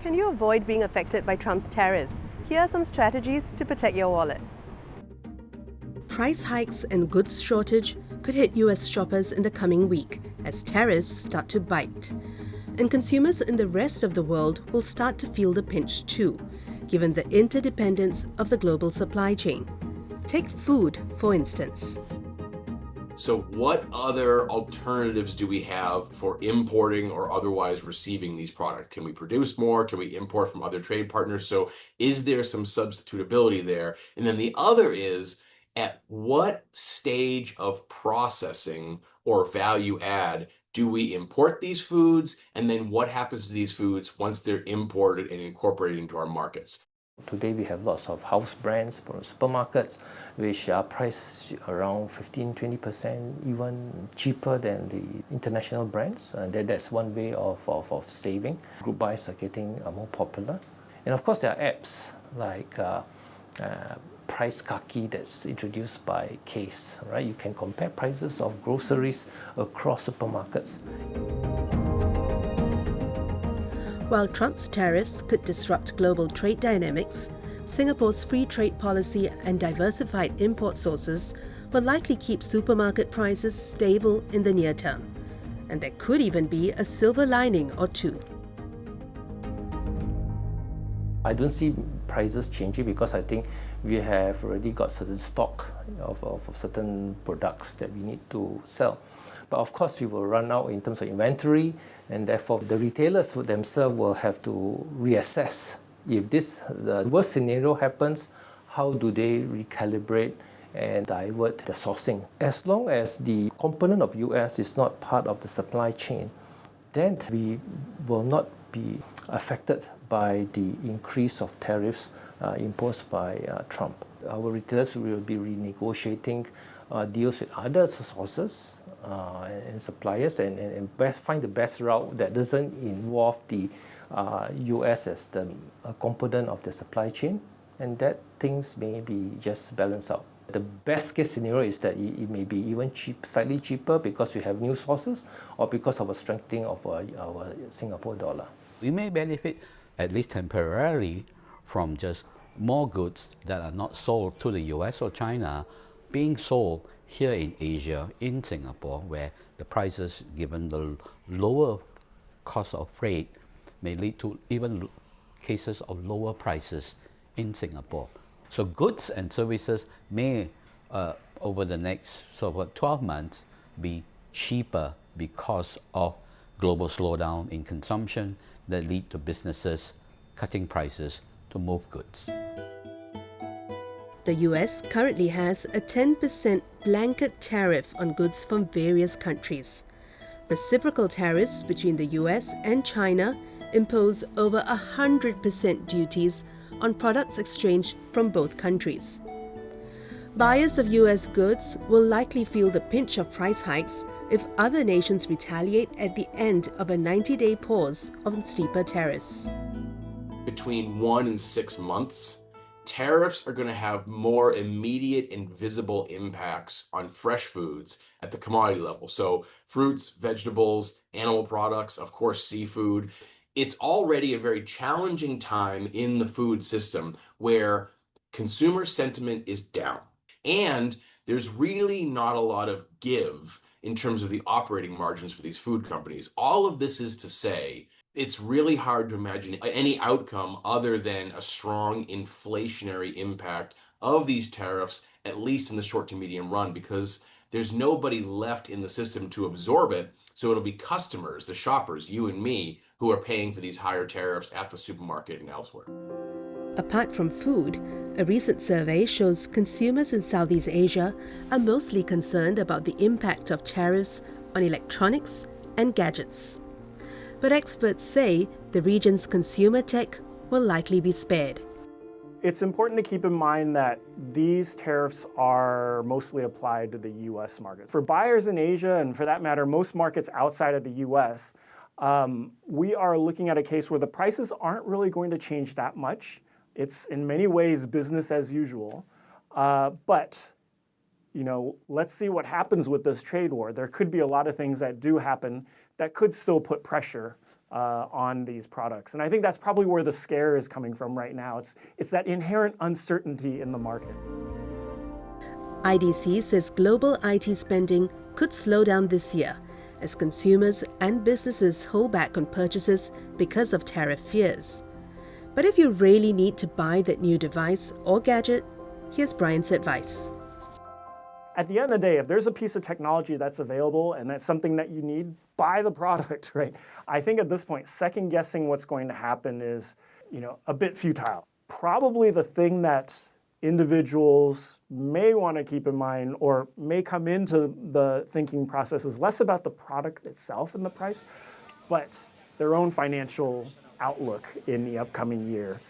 Can you avoid being affected by Trump's tariffs? Here are some strategies to protect your wallet. Price hikes and goods shortage could hit US shoppers in the coming week as tariffs start to bite. And consumers in the rest of the world will start to feel the pinch too, given the interdependence of the global supply chain. Take food, for instance. So what other alternatives do we have for importing or otherwise receiving these products? Can we produce more? Can we import from other trade partners? So is there some substitutability there? And then the other is, at what stage of processing or value add do we import these foods? And then what happens to these foods once they're imported and incorporated into our markets? Today we have lots of house brands from supermarkets which are priced around 15-20% even cheaper than the international brands. That's one way of saving. Group buys are getting more popular. And of course there are apps like Price Kaki that's introduced by Case. Right? You can compare prices of groceries across supermarkets. While Trump's tariffs could disrupt global trade dynamics, Singapore's free trade policy and diversified import sources will likely keep supermarket prices stable in the near term. And there could even be a silver lining or two. I don't see prices changing because I think we have already got certain stock of certain products that we need to sell. But of course, we will run out in terms of inventory, and therefore the retailers themselves will have to reassess. If the worst scenario happens, how do they recalibrate and divert the sourcing? As long as the component of US is not part of the supply chain, then we will not be affected by the increase of tariffs imposed by Trump. Our retailers will be renegotiating deals with other sources and suppliers and find the best route that doesn't involve the US as the component of the supply chain, and that things may be just balance out. The best case scenario is that it may be even slightly cheaper because we have new sources or because of a strengthening of our Singapore dollar. We may benefit, at least temporarily, from just more goods that are not sold to the US or China being sold here in Asia, in Singapore, where the prices, given the lower cost of freight, may lead to even cases of lower prices in Singapore. So goods and services may, over the next 12 months, be cheaper because of global slowdown in consumption that lead to businesses cutting prices to move goods. The US currently has a 10% blanket tariff on goods from various countries. Reciprocal tariffs between the US and China impose over 100% duties on products exchanged from both countries. Buyers of US goods will likely feel the pinch of price hikes if other nations retaliate at the end of a 90-day pause on steeper tariffs. Between 1 and 6 months, tariffs are going to have more immediate and visible impacts on fresh foods at the commodity level. So fruits, vegetables, animal products, of course, seafood. It's already a very challenging time in the food system where consumer sentiment is down. And there's really not a lot of give in terms of the operating margins for these food companies. All of this is to say, it's really hard to imagine any outcome other than a strong inflationary impact of these tariffs, at least in the short to medium run, because there's nobody left in the system to absorb it. So it'll be customers, the shoppers, you and me, who are paying for these higher tariffs at the supermarket and elsewhere. Apart from food, a recent survey shows consumers in Southeast Asia are mostly concerned about the impact of tariffs on electronics and gadgets. But experts say the region's consumer tech will likely be spared. It's important to keep in mind that these tariffs are mostly applied to the US market. For buyers in Asia, and for that matter, most markets outside of the US, we are looking at a case where the prices aren't really going to change that much. It's in many ways business as usual. But let's see what happens with this trade war. There could be a lot of things that do happen that could still put pressure on these products. And I think that's probably where the scare is coming from right now. It's that inherent uncertainty in the market. IDC says global IT spending could slow down this year as consumers and businesses hold back on purchases because of tariff fears. But if you really need to buy that new device or gadget, here's Brian's advice. At the end of the day, if there's a piece of technology that's available and that's something that you need, buy the product, right? I think at this point, second guessing what's going to happen is, a bit futile. Probably the thing that individuals may want to keep in mind or may come into the thinking process is less about the product itself and the price, but their own financial outlook in the upcoming year.